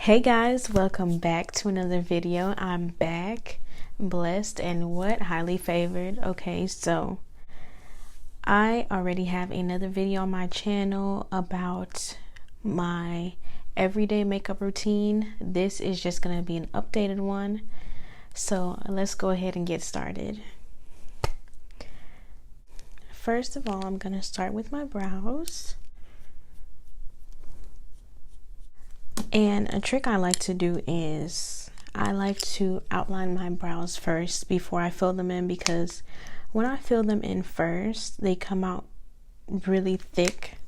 Hey guys, welcome back to another video. I'm back, blessed, and what? Highly favored. Okay, so I already have another video on my channel about my everyday makeup routine. This is just going to be an updated one. So let's go ahead and get started. First of all, I'm going to start with my brows. And a trick I like to do is I like to outline my brows first before I fill them in, because when I fill them in first, they come out really thick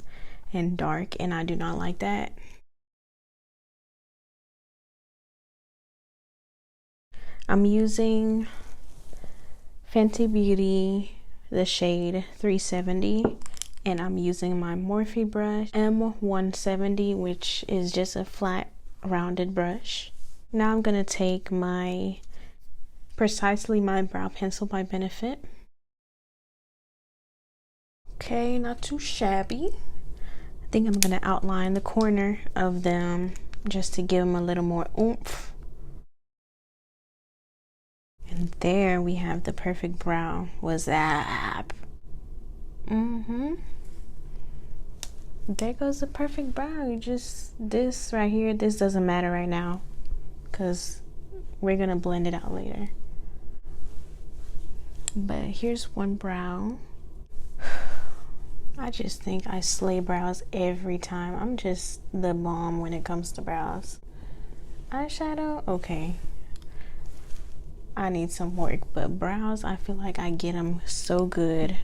and dark, and I do not like that. I'm using Fenty Beauty, the shade 370. And I'm using my Morphe brush M170, which is just a flat rounded brush. Now I'm going to take Precisely My Brow Pencil by Benefit. Okay, not too shabby. I think I'm going to outline the corner of them just to give them a little more oomph. And there we have the perfect brow. What's that? There goes the perfect brow. This right here, this doesn't matter right now because we're gonna blend it out later. But here's one brow. I just think I slay brows every time. I'm just the bomb when it comes to brows. Eyeshadow, okay, I need some work, but brows, I feel like I get them so good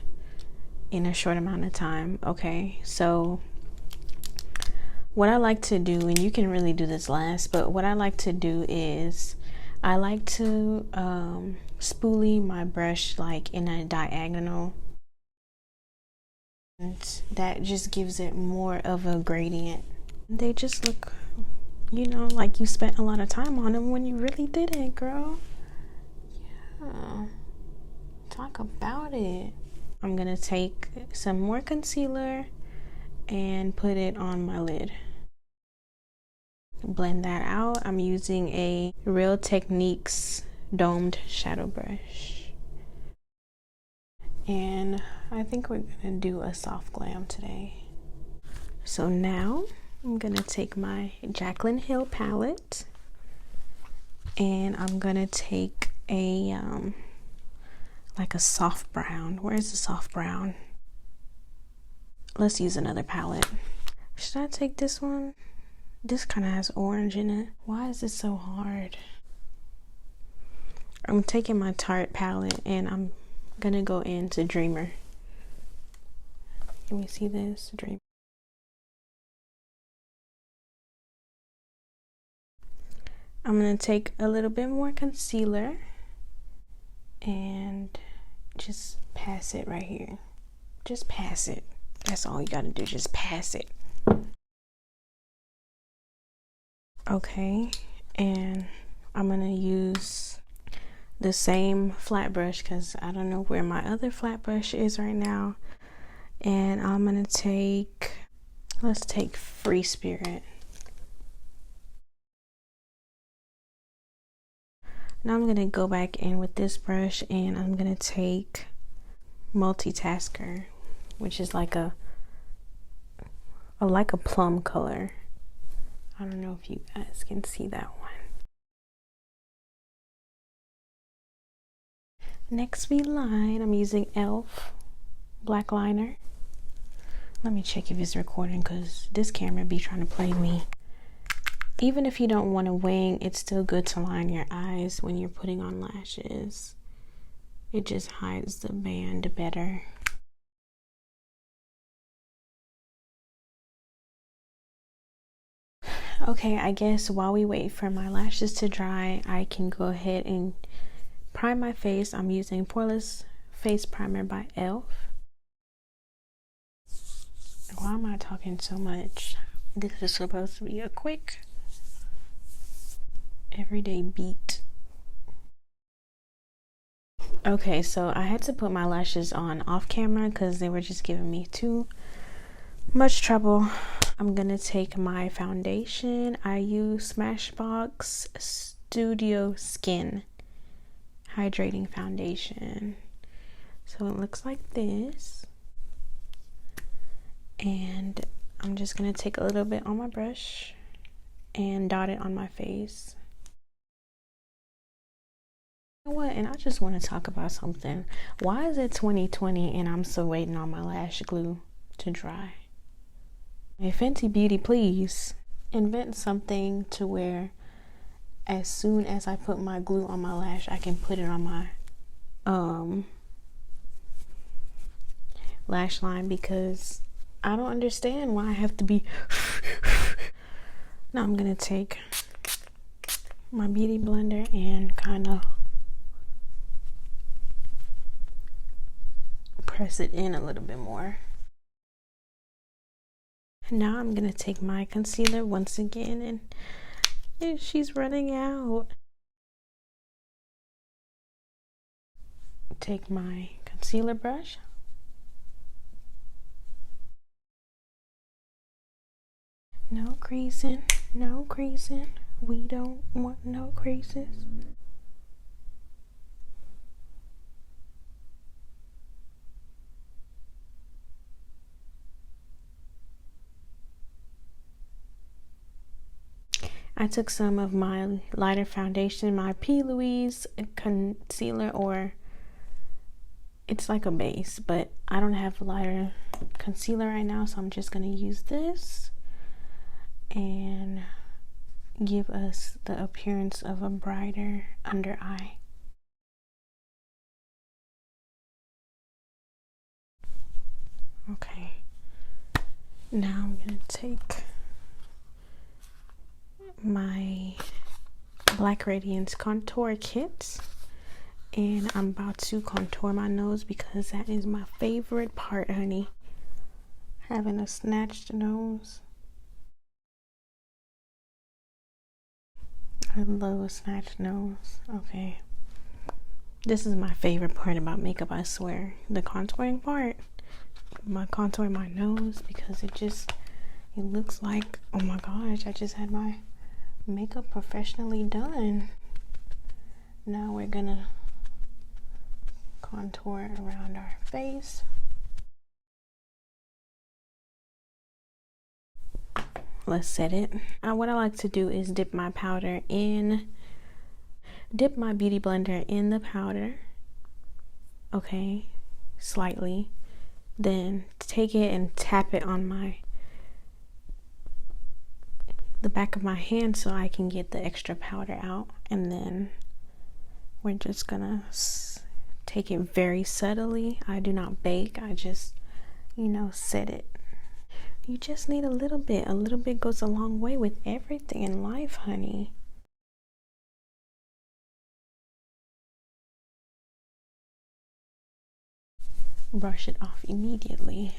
in a short amount of time. Okay, so what I like to do, and you can really do this last, but what I like to do is I like to spoolie my brush like in a diagonal, and that just gives it more of a gradient. They just look, you know, like you spent a lot of time on them when you really didn't, girl. Yeah, talk about it. I'm gonna take some more concealer and put it on my lid. Blend that out. I'm using a Real Techniques domed shadow brush. And I think we're gonna do a soft glam today. So now I'm gonna take my Jaclyn Hill palette and I'm gonna take a like a soft brown. Where's the soft brown? Let's use another palette. Should I take this one? This kind of has orange in it. Why is it so hard? I'm taking my Tarte palette and I'm gonna go into Dreamer. Can we see this? Dreamer. I'm gonna take a little bit more concealer and just pass it right here. Just pass it. That's all you gotta do, just pass it. Okay, and I'm gonna use the same flat brush because I don't know where my other flat brush is right now. And I'm gonna let's take Free Spirit. Now I'm gonna go back in with this brush and I'm gonna take Multitasker, which is like a plum color. I don't know if you guys can see that one. Next we line. I'm using e.l.f. black liner. Let me check if it's recording because this camera be trying to play me. Even if you don't want to wing, it's still good to line your eyes when you're putting on lashes. It just hides the band better. Okay, I guess while we wait for my lashes to dry, I can go ahead and prime my face. I'm using Poreless Face Primer by e.l.f. Why am I talking so much? This is supposed to be a quick, everyday beat. Okay, so I had to put my lashes on off camera because they were just giving me too much trouble. I'm gonna take my foundation. I use Smashbox Studio Skin Hydrating Foundation. So it looks like this. And I'm just gonna take a little bit on my brush and dot it on my face. You know what? And I just want to talk about something. Why is it 2020 and I'm still waiting on my lash glue to dry? Hey, Fenty Beauty, please invent something to where as soon as I put my glue on my lash, I can put it on my lash line, because I don't understand why I have to be. Now I'm gonna take my beauty blender and kind of press it in a little bit more. Now I'm gonna take my concealer once again, and she's running out. Take my concealer brush. No creasing, no creasing. We don't want no creases. I took some of my lighter foundation, my P. Louise concealer, or it's like a base, but I don't have lighter concealer right now, so I'm just gonna use this and give us the appearance of a brighter under eye. Okay, now I'm gonna take my Black Radiance contour kit, and I'm about to contour my nose because that is my favorite part, honey. Having a snatched nose. I love a snatched nose. Okay. This is my favorite part about makeup, I swear. The contouring part. My contour my nose, because it looks like, oh my gosh, I just had my makeup professionally done. Now we're gonna contour around our face. Let's set it. What I like to do is dip my beauty blender in the powder, okay, slightly, then take it and tap it on the back of my hand so I can get the extra powder out, and then we're just gonna take it very subtly. I do not bake, I just, set it. You just need a little bit goes a long way with everything in life, honey. Brush it off immediately.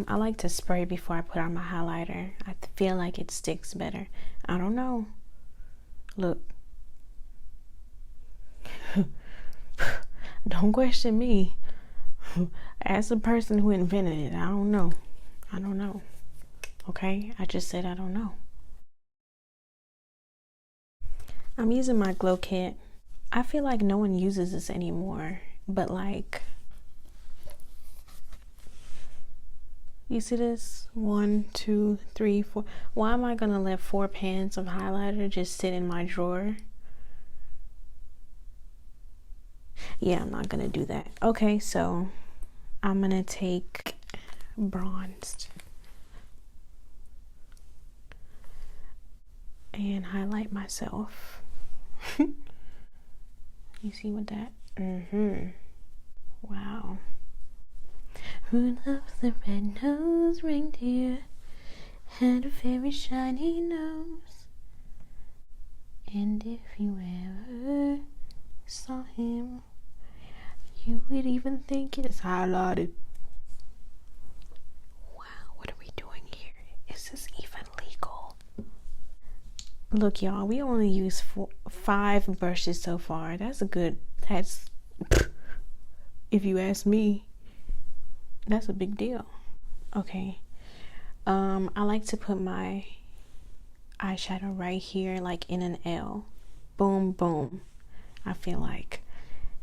I like to spray before I put on my highlighter. I feel like it sticks better. I don't know. Look. Don't question me. As a person who invented it, I don't know. Okay? I just said I don't know. I'm using my glow kit. I feel like no one uses this anymore, but like, you see this? 1, 2, 3, 4. Why am I gonna let 4 pans of highlighter just sit in my drawer? Yeah, I'm not gonna do that. Okay, so I'm gonna take bronzed and highlight myself. You see what that? Wow. Who loves the red-nosed reindeer? Had a very shiny nose. And if you ever saw him, you would even think it's highlighted. Wow, what are we doing here? Is this even legal? Look, y'all, we only used 5 brushes so far. That's if you ask me, that's a big deal. Okay. I like to put my eyeshadow right here, like in an L. Boom, boom. I feel like,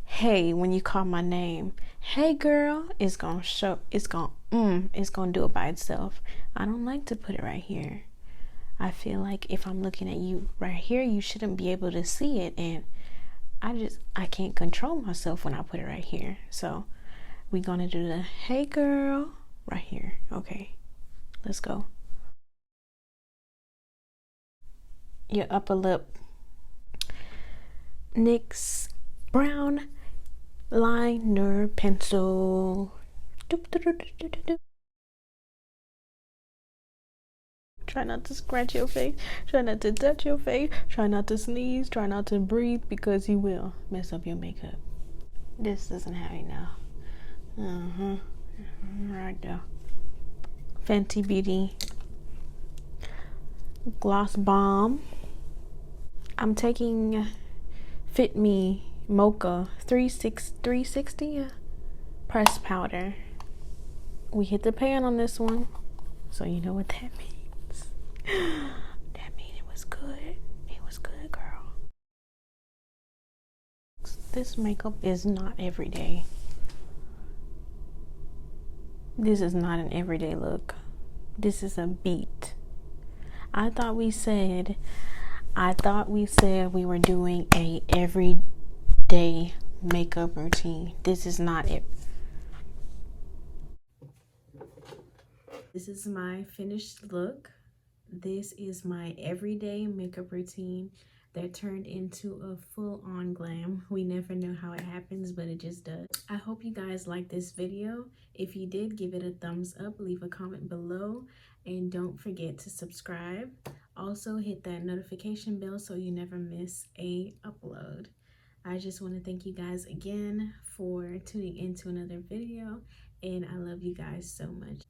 hey, when you call my name, hey girl, it's gonna show, it's gonna do it by itself. I don't like to put it right here. I feel like if I'm looking at you right here, you shouldn't be able to see it, and I can't control myself when I put it right here. So we're gonna do the hey girl right here. Okay, let's go. Your upper lip. NYX brown liner pencil. Doop, doop, doop, doop, doop, doop. Try not to scratch your face. Try not to touch your face. Try not to sneeze. Try not to breathe, because you will mess up your makeup. This doesn't have it now. Right there. Fenty Beauty Gloss Bomb. I'm taking Fit Me Mocha 360 pressed powder. We hit the pan on this one, so you know what that means. That means it was good. It was good, girl. This makeup is not everyday. This is not an everyday look. This is a beat. I thought we said we were doing a everyday makeup routine. This is not it. This is my finished look. This is my everyday makeup routine that turned into a full-on glam. We never know how it happens, but it just does. I hope you guys liked this video. If you did, give it a thumbs up, leave a comment below, and don't forget to subscribe. Also hit that notification bell so you never miss a upload. I just want to thank you guys again for tuning into another video, and I love you guys so much.